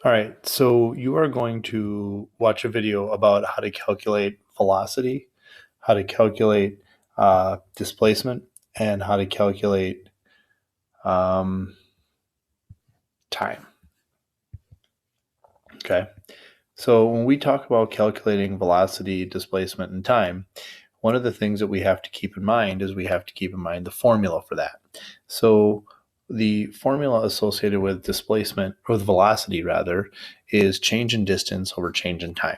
All right, so you are going to watch a video about how to calculate velocity, how to calculate displacement, and how to calculate um, time. Okay, so when we talk about calculating velocity, displacement, and time, one of the things that we have to keep in mind is we have to keep in mind the formula for that. So the formula associated with displacement, or with velocity rather, is change in distance over change in time.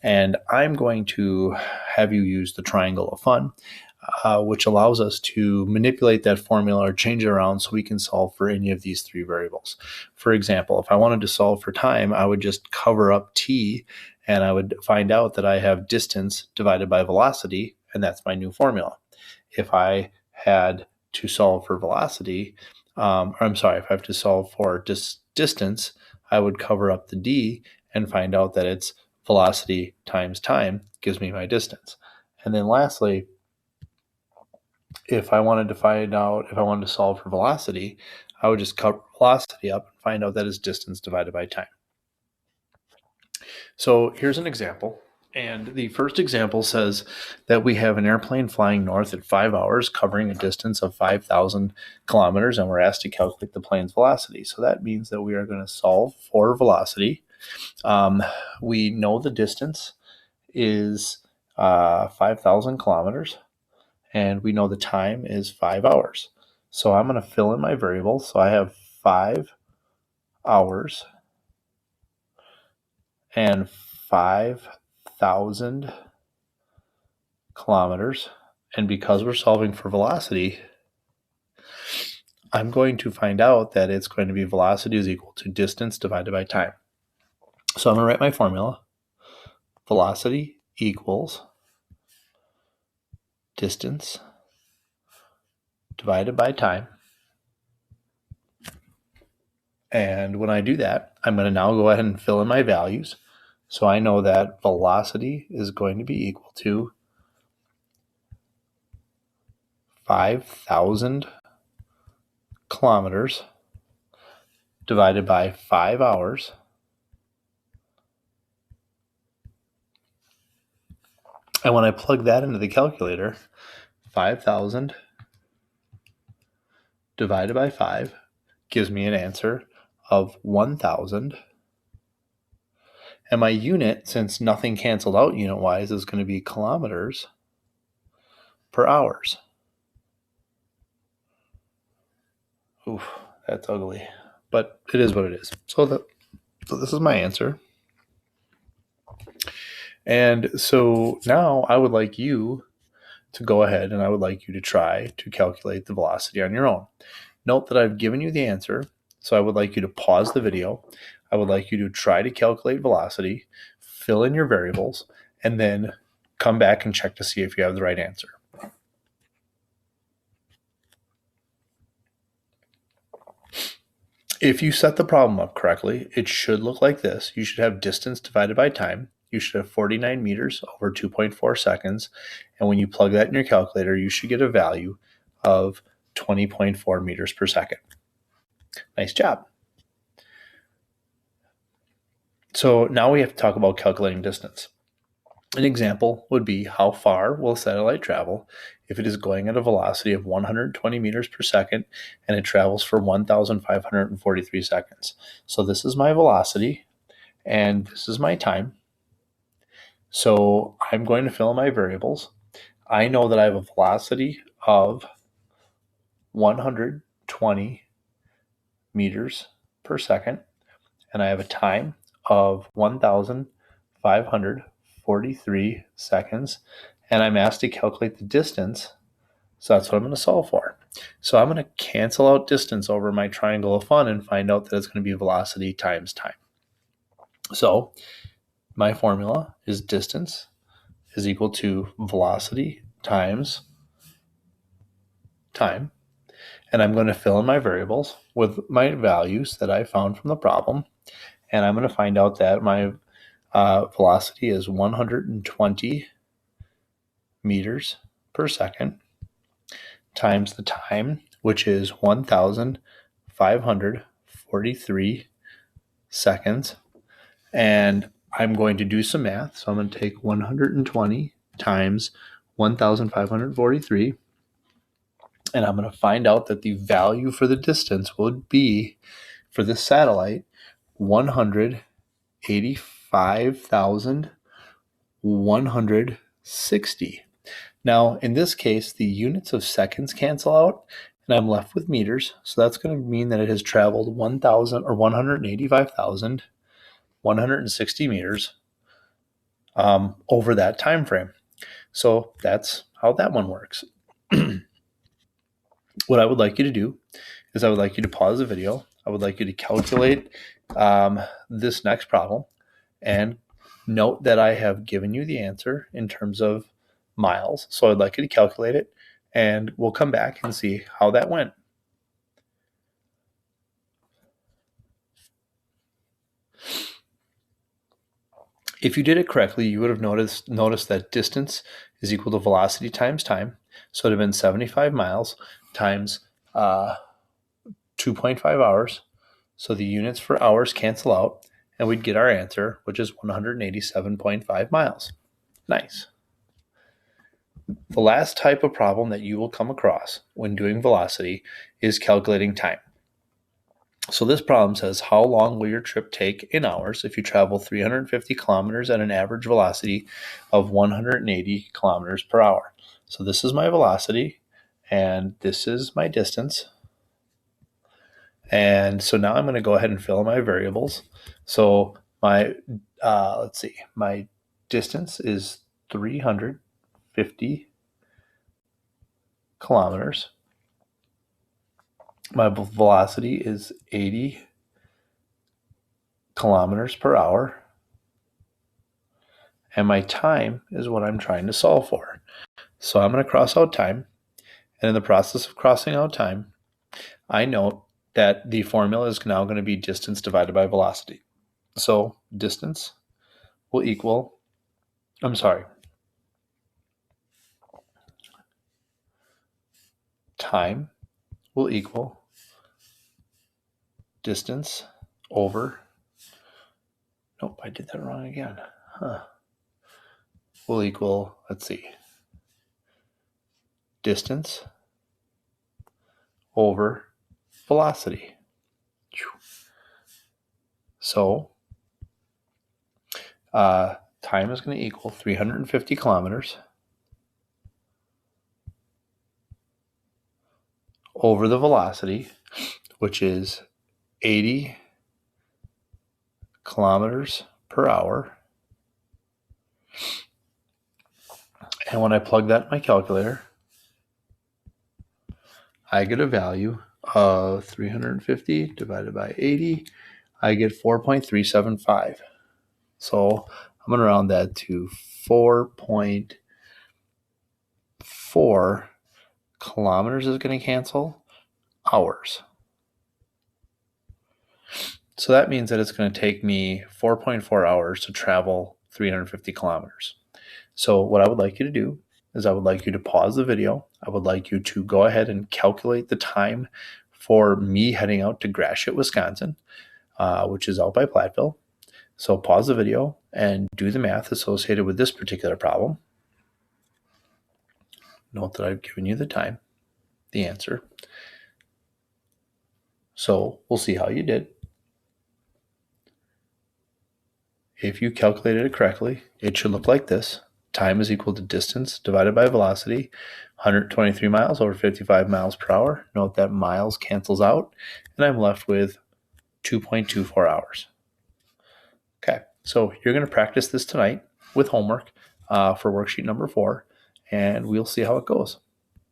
And I'm going to have you use the triangle of fun, which allows us to manipulate that formula or change it around so we can solve for any of these three variables. For example, if I wanted to solve for time, I would just cover up t and I would find out that I have distance divided by velocity, and that's my new formula. If I had to solve for velocity, or I'm sorry, if I have to solve for distance, I would cover up the d and find out that it's velocity times time gives me my distance. And then lastly, if I wanted to solve for velocity, I would just cut velocity up and find out that is distance divided by time. So here's an example. And the first example says that we have an airplane flying north at 5 hours, covering a distance of 5,000 kilometers, and we're asked to calculate the plane's velocity. So that means that we are going to solve for velocity. We know the distance is 5,000 kilometers, and we know the time is 5 hours. So I'm going to fill in my variables. So I have 5 hours and 5,000 kilometers. And because we're solving for velocity, I'm going to find out that it's going to be velocity is equal to distance divided by time. So I'm going to write my formula. Velocity equals distance divided by time. And when I do that, I'm going to now go ahead and fill in my values. So I know that velocity is going to be equal to 5,000 kilometers divided by 5 hours. And when I plug that into the calculator, 5,000 divided by 5 gives me an answer of 1,000. And my unit, since nothing canceled out unit-wise, is going to be kilometers per hours. Oof, that's ugly. But it is what it is. So this is my answer. And so now I would like you to go ahead and I would like you to try to calculate the velocity on your own. Note that I've given you the answer, so I would like you to pause the video. I would like you to try to calculate velocity, fill in your variables, and then come back and check to see if you have the right answer. If you set the problem up correctly, it should look like this. You should have distance divided by time. You should have 49 meters over 2.4 seconds. And when you plug that in your calculator, you should get a value of 20.4 meters per second. Nice job. So now we have to talk about calculating distance. An example would be how far will satellite travel if it is going at a velocity of 120 meters per second and it travels for 1,543 seconds. So this is my velocity and this is my time. So I'm going to fill in my variables. I know that I have a velocity of 120 meters per second and I have a time of 1,543 seconds, and I'm asked to calculate the distance, so that's what I'm going to solve for. So I'm going to cancel out distance over my triangle of fun and find out that it's going to be velocity times time. So my formula is distance is equal to velocity times time, and I'm going to fill in my variables with my values that I found from the problem, and I'm going to find out that my velocity is 120 meters per second times the time, which is 1,543 seconds. And I'm going to do some math. So I'm going to take 120 times 1,543. And I'm going to find out that the value for the distance would be, for this satellite, 185,160. Now, in this case, the units of seconds cancel out, and I'm left with meters. So that's going to mean that it has traveled 185,160 meters over that time frame. So that's how that one works. What I would like you to do is I would like you to pause the video. I would like you to calculate this next problem, and note that I have given you the answer in terms of miles. So I'd like you to calculate it, and we'll come back and see how that went. If you did it correctly, you would have noticed that distance is equal to velocity times time. So it would have been 75 miles times 2.5 hours. So the units for hours cancel out, and we'd get our answer, which is 187.5 miles. Nice. The last type of problem that you will come across when doing velocity is calculating time. So this problem says, how long will your trip take in hours if you travel 350 kilometers at an average velocity of 180 kilometers per hour? So this is my velocity, and this is my distance. And so now I'm going to go ahead and fill in my variables. So my, my distance is 350 kilometers. My velocity is 80 kilometers per hour. And my time is what I'm trying to solve for. So I'm going to cross out time. And in the process of crossing out time, I note that the formula is now going to be distance divided by velocity. So distance will equal, time will equal distance over, nope, I did that wrong again. Will equal, distance over velocity. So time is going to equal 350 kilometers over the velocity, which is 80 kilometers per hour. And when I plug that in my calculator, I get a value of 350 divided by 80. I get 4.375. So I'm going to round that to 4.4 kilometers is going to cancel hours. So that means that it's going to take me 4.4 hours to travel 350 kilometers. So what I would like you to do is I would like you to pause the video. I would like you to go ahead and calculate the time for me heading out to Gratiot, Wisconsin, which is out by Platteville. So pause the video and do the math associated with this particular problem. Note that I've given you the time, the answer. So we'll see how you did. If you calculated it correctly, it should look like this. Time is equal to distance divided by velocity, 123 miles over 55 miles per hour. Note that miles cancels out, and I'm left with 2.24 hours. Okay, so you're going to practice this tonight with homework for worksheet number 4, and we'll see how it goes.